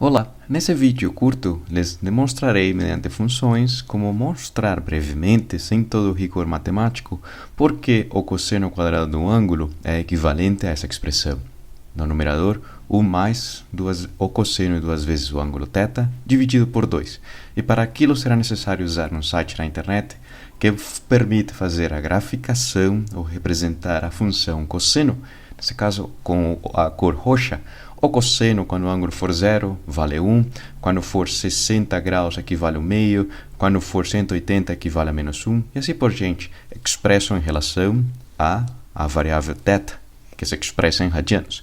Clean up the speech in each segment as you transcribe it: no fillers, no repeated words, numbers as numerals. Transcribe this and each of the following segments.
Olá, nesse vídeo curto lhes demonstrarei mediante funções como mostrar brevemente, sem todo o rigor matemático, por que o cosseno quadrado do ângulo é equivalente a essa expressão. No numerador, 1 mais o cosseno duas vezes o ângulo θ dividido por 2. E para aquilo será necessário usar um site na internet que permite fazer a graficação ou representar a função cosseno, nesse caso com a cor roxa. O cosseno, quando o ângulo for 0, vale 1. Quando for 60 graus, equivale a meio. Quando for 180, equivale a menos 1. E assim por diante, expresso em relação à variável θ, que se expressa em radianos.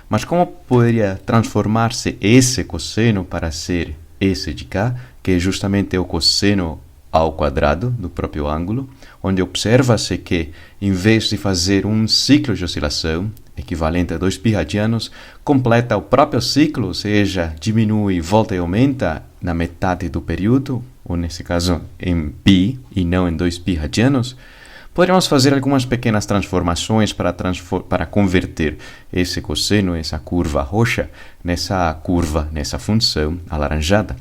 Mas como poderia transformar-se esse cosseno para ser esse de cá, que é justamente o cosseno ao quadrado do próprio ângulo, onde observa-se que, em vez de fazer um ciclo de oscilação, equivalente a 2π radianos, completa o próprio ciclo, ou seja, diminui, volta e aumenta na metade do período, ou nesse caso em π e não em 2π radianos, poderíamos fazer algumas pequenas transformações para converter esse cosseno, essa curva roxa, nessa função alaranjada.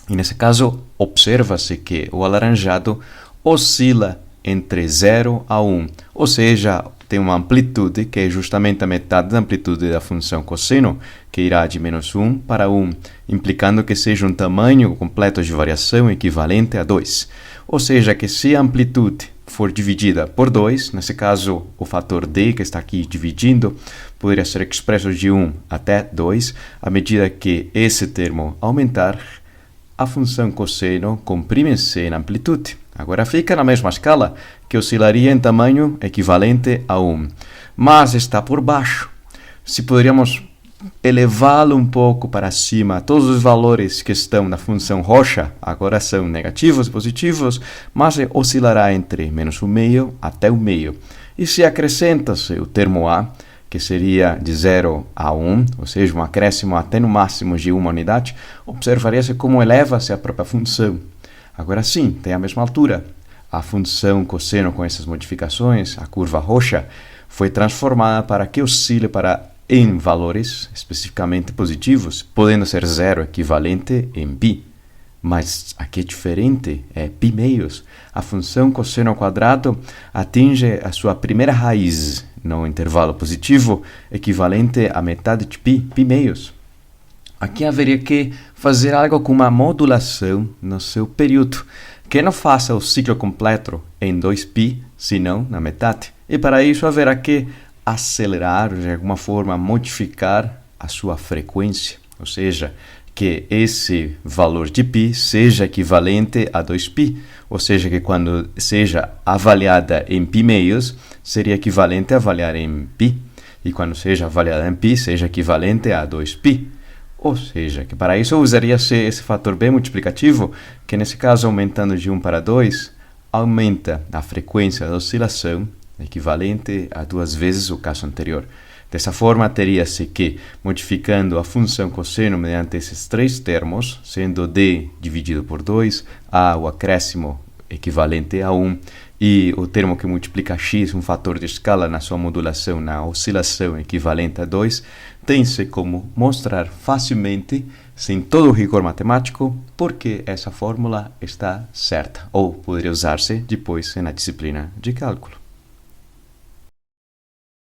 E nesse caso, observa-se que o alaranjado oscila entre 0 a 1, ou seja, tem uma amplitude que é justamente a metade da amplitude da função cosseno, que irá de menos 1 para 1, implicando que seja um tamanho completo de variação equivalente a 2. Ou seja, que se a amplitude for dividida por 2, nesse caso o fator d que está aqui dividindo, poderia ser expresso de 1 até 2, à medida que esse termo aumentar, a função cosseno comprime-se na amplitude. Agora fica na mesma escala, que oscilaria em tamanho equivalente a 1. Mas está por baixo. Se poderíamos elevá-lo um pouco para cima, todos os valores que estão na função roxa agora são negativos e positivos, mas oscilará entre menos 1/2 até 1/2. E se acrescenta-se o termo a, que seria de 0 a 1, ou seja, um acréscimo até no máximo de uma unidade, observaria-se como eleva-se a própria função. Agora sim, tem a mesma altura. A função cosseno com essas modificações, a curva roxa, foi transformada para que oscile em valores especificamente positivos, podendo ser 0 equivalente em π. Mas aqui é diferente, é π meios. A função cosseno ao quadrado atinge a sua primeira raiz no intervalo positivo, equivalente a metade de π meios. Aqui haveria que fazer algo com uma modulação no seu período, que não faça o ciclo completo em 2π, senão na metade. E para isso haverá que acelerar, de alguma forma modificar a sua frequência, ou seja, que esse valor de π seja equivalente a 2π, ou seja, que quando seja avaliada em π meios, seria equivalente a avaliar em π, e quando seja avaliada em π, seja equivalente a 2π. Ou seja, que para isso usaria-se esse fator b multiplicativo, que nesse caso, aumentando de 1 para 2, aumenta a frequência da oscilação, equivalente a 2 vezes o caso anterior. Dessa forma, teria-se que, modificando a função cosseno mediante esses três termos, sendo d dividido por 2, a o acréscimo equivalente a 1, e o termo que multiplica x, um fator de escala na sua modulação, na oscilação equivalente a 2, tem-se como mostrar facilmente, sem todo o rigor matemático, porque essa fórmula está certa, ou poderia usar-se depois na disciplina de cálculo.